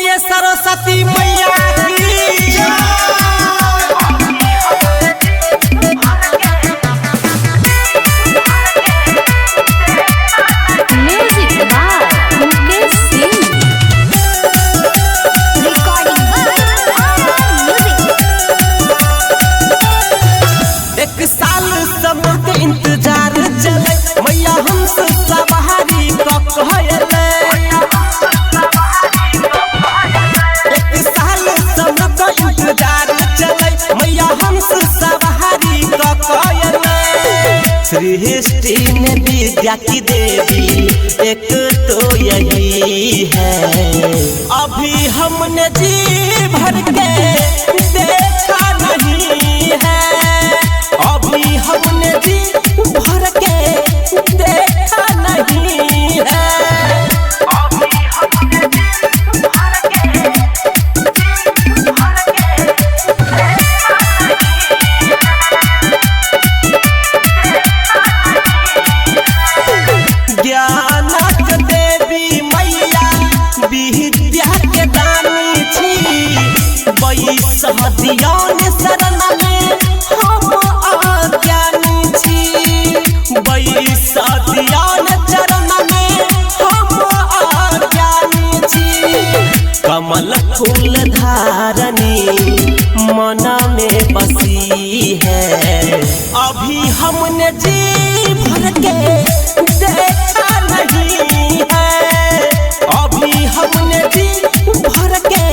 बोलिए सरस्वती मैया की music by Mukesh Singh recording एक साल समझ इंतजार चले मैया हमसे सवारी कहले एक साल समझ इंतजार चले मैया हमसे सवारी कहले सृष्टि में विद्या की देवी एक तो यही है अभी हमने जी भर के देखा नहीं है अभी हमने जी भर के देखा नहीं है ज्ञानक देवी मैया विद्या के दानी छी बैसहदियान शरण में हम अज्ञानी छी बैसहदियान चरण में हम अज्ञानी छी कमल फूल धारनी मन में बसी है अभी हमने जी भर के देखा नहीं है अभी हमने जी भर के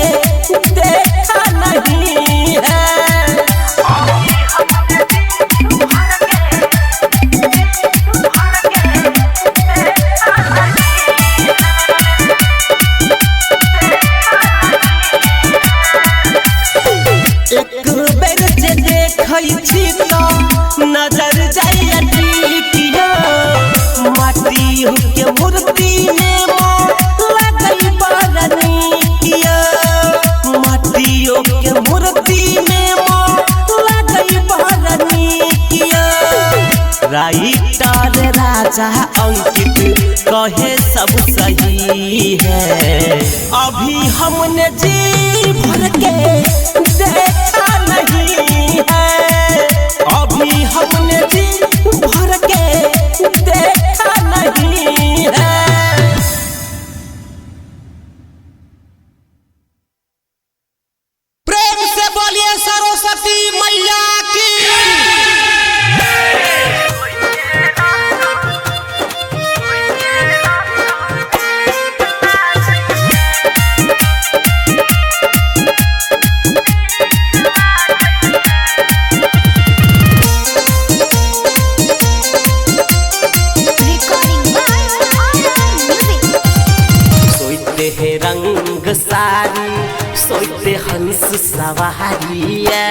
देखा नहीं है एक बेर से देखै छी तो नजर जाइए टिकिया माटी के मूर्ति में लगई बरनी किया माटियों के मूर्ति में लगई बरनी किया राइटर राजा अंकित कहे सब सही है अभी हमने जी भर के देखा नहीं है अभी हमने जी भर के देखा नहीं है प्रेम से बोलिए सरस्वती मैया की रंग सारी सोते हंस सवारिया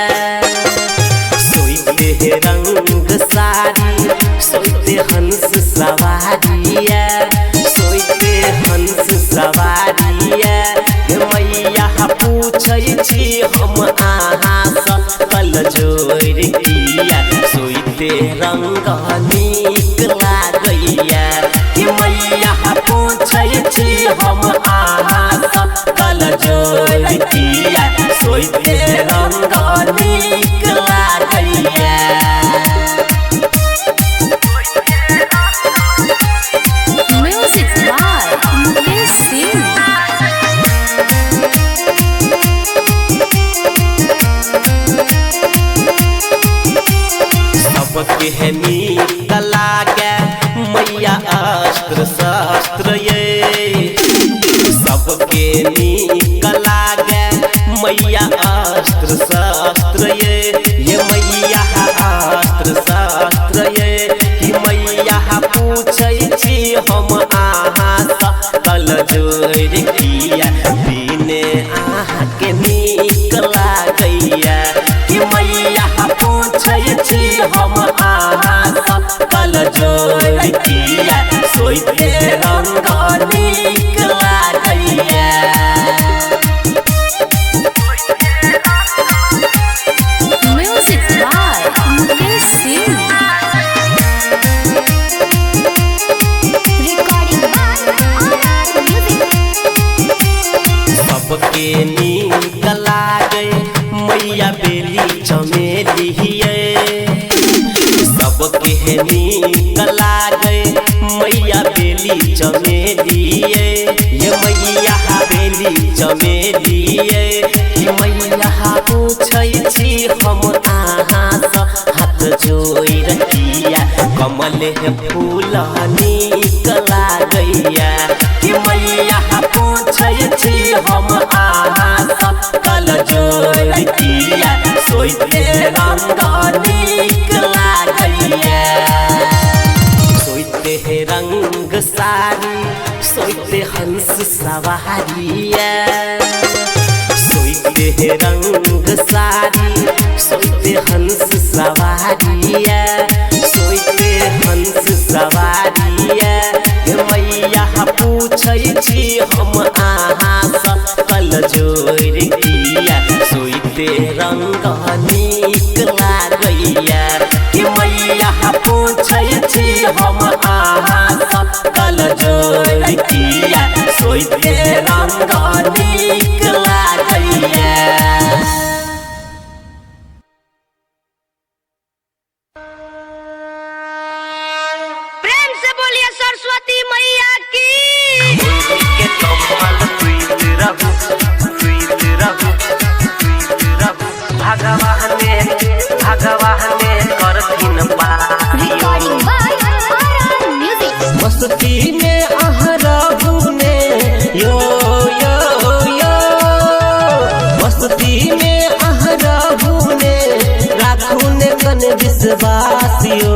सोते रंग सारी सोते हंस सवारिया सोते हंस सवारिया मैया पूछै छी हम आहाँ सकल जोड़ किया सोते रंग नीक लागैया मैया पूछै छी हम आहाँ सकल जोड़ किया सोते रंग नीक लागैया म्यूजिक बाय मुकेश सिंह सबके है नीक लागे मैया अस्त्र शस्त्र ये सबके नीक लागे मैया अस्त्र शस्त्र ये मैया अस्त्र शस्त्र ये कि मैया पूछै छी हम आहाँ सकल जोड़ किया बिने आहाँ के नीक लागैया कि मैया पूछै छी हम आहाँ सकल जोड़ किया सोते रंग नीक लागैया music by Mukesh Singh recording by music सबके नीक लागे मैया बेली चमेली सबके नीक लागे मैया बेली चमेली ये मैया बेली चमेली ये मैया पूछै छी हम अहाँ सँ हाथ जोड़ि रखिया कमल फूल नीक लागैया कि मैया पूछै छी हम अहाँ सँ कल जोड़ि रखिया सोइते रंग नीक लागैया सोइते रंग साड़ी सोइते हंस सवारिया सोइते रंग साड़ी सोइते हंस सवारिया सोइते हंस सवारिया मैया पूछै छी हम अहाँ सँ कल जोड़ि किया सोइते रंग नीक लागैया कि मैया पूछै छी हम अहाँ सँ कल जोड़ि किया सोइते रंग नीक लागैया। प्रेम से बोलिए सरस्वती मैया की। Recording by RR Music. मस्ती में अहराबू ने यो यो यो मस्ती में अहराबू ने राखू ने कन विश्वासियो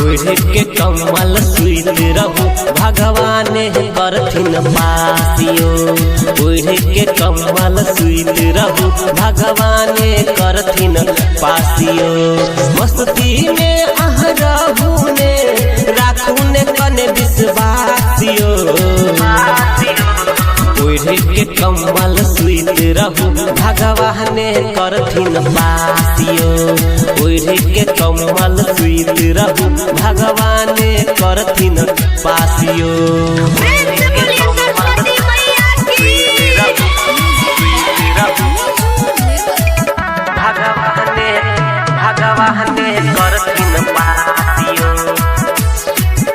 ओढ़ के कमल सुइत रहू भगवान करथिन पासियो ओढ़ के कमल सुइत रहू भगवान करथिन पासियो मस्ती में अहराबू ने राखू ने कन विश्वासियो ओढ़ के कमल सुइत रहू भगवान करथिन पासियो ओढ़ के कमल सुइत रहू भगवान करथिन पासियो। प्रेम से बोलिए सरस्वती मैया की। भगवान करथिन पासियो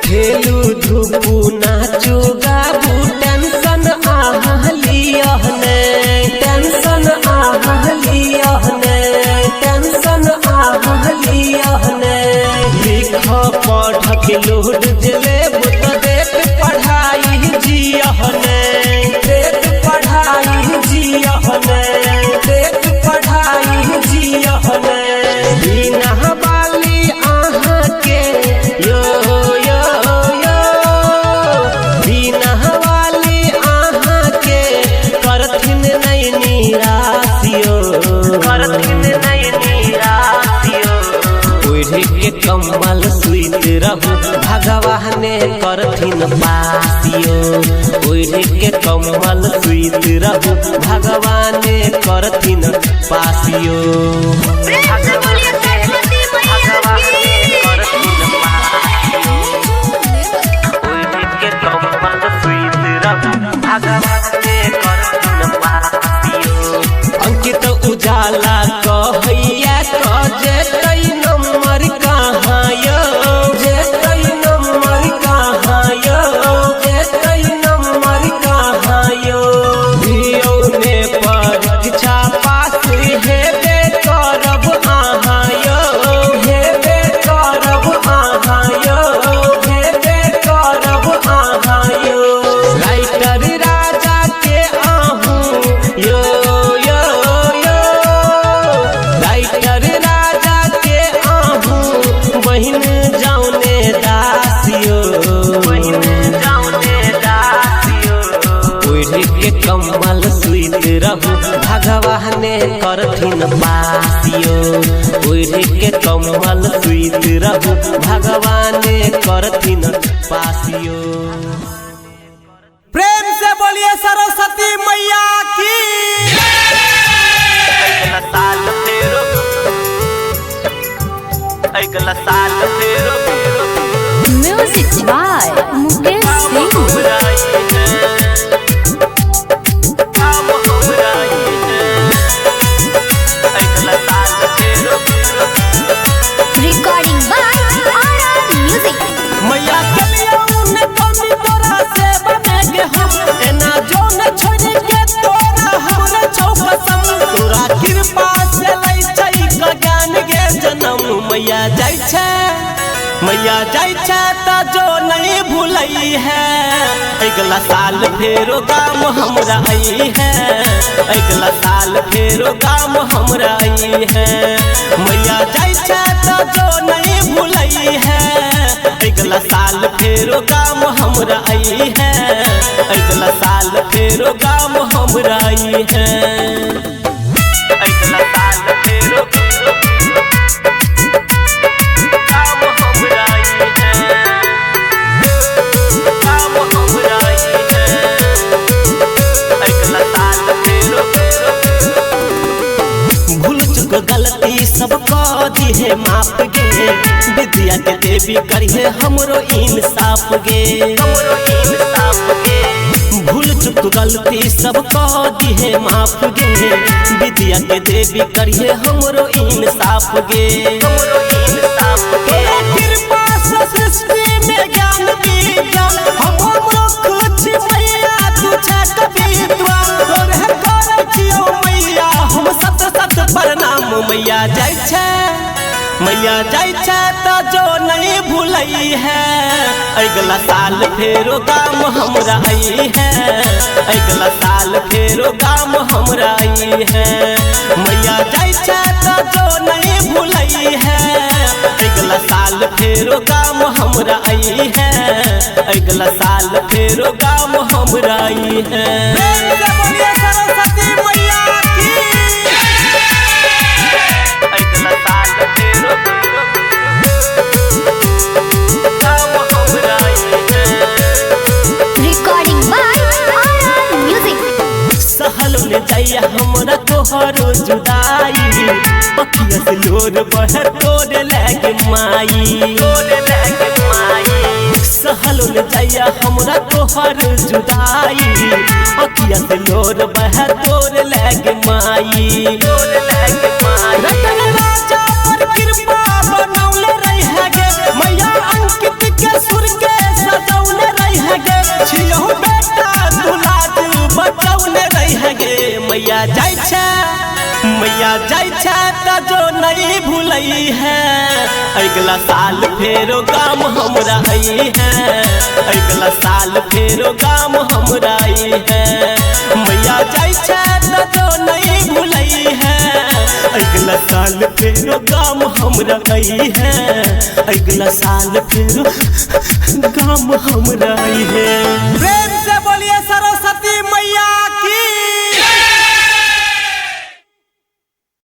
खेलू धूपू नाचू गाबू टेंशन आहलियह ने टेंशन आहलियह ने टेंशन आहलियह ने लिख पढ़ के लोड जले बुत देख पढ़ाई जियह ने देख पढ़ाई जियह ने देख पढ़ाई जियह ने बिना बाली आहाँ के यो यो यो बिना वाली आहाँ के करथिन नहीं निराशियो करथिन नहीं निराशियो ओढ़ के कमल सुइत रहू भगवान करथिन पासियो ओढ़ के कमल सुइत रहू भगवान करथिन पासियो। प्रेम से बोलिए सरस्वती मैया की। अंकित उजाला कहैया जे कई नंबर कहाँ यो जे कई नंबर कहाँ यो जे कई नंबर कहाँ यो धियो ने परीक्षा पास हेबे करब अहाँ यो हेबे करब अहाँ यो हेबे करब अहाँ यो राइटर राजा के आहूँ यो यो यो राइटर राजा के आहूँ बहिन जाउने दासियो बहिन जाउने दासियो ओढ़ के कमल सुइत रहू भगवान करथिन पासियो ओढ़ के कमल सुइत रहू भगवान करथिन पासियो। प्रेम से बोलिए सरस्वती मैया की। अगला साल फेरो Music by Mukesh Singh. जाय छै त जो नहीं भूलई है अगला साल फेरो गाम हमरा आई है अगला साल फेरो गाम हमरा आई है मैया जाय छै त जो नहीं भूलई है अगला साल फेरो गाम हमरा आई है अगला साल फेरो गाम हमरा आई है अगला साल फेरो गाम हमरा आई है गाम हमरा आई है अगला साल फेरो भूल चुक गलती सब कह दी है माफ गे विद्या के देवी करिए हमरो इंसाफ गे हमरो इंसाफ गे भूल चुक गलती सब कह दी है माफ गे विद्या के देवी करिए हमरो इंसाफ गे हमरो इंसाफ गे कृपा से सृष्टि में ज्ञान विज्ञान हमरो कुछ मैया तू छै कवित्वा तोरे करै छियो मैया हम सत सत प्रणाम मैया जाय छै मैया जाय छै त जो नहीं भूलई है अगला साल फेरो गाम हमरा आई है अगला साल फेरो गाम हमरा आई है मैया जाय छै त जो नहीं भूलई है अगला साल फेरो गाम हमरा आई है अगला साल फेरो गाम हमरा आई है प्रेम से बोलिए सरस्वती मैया की अगला साल फेरो गाम हमरा आई है Recording by RR Music. सहल में जाइया हमरा तोहरो जुदाई पखिया से लोर बह तोरे लागे माई तोरे लागे माई सहल में जाइया हमरा तोहरो जुदाई पखिया से लोर बह तोरे लागे माई तोरे लागे माई रतन राजा पर कृपा बनौले रही गे मैया अंकित के सुर के सजौले रही गे छियो बेटा दुलाज बचौले रही गे मैया जाय छै त जो नहीं भूलई है अगला साल फेरो गाम हमरा आई है अगला साल फेरो गाम हमरा आई है मैया जाय छै त जो नहीं भूलई है अगला साल फेरो गाम हमरा आई है अगला साल फेरो गाम हमरा आई है प्रेम से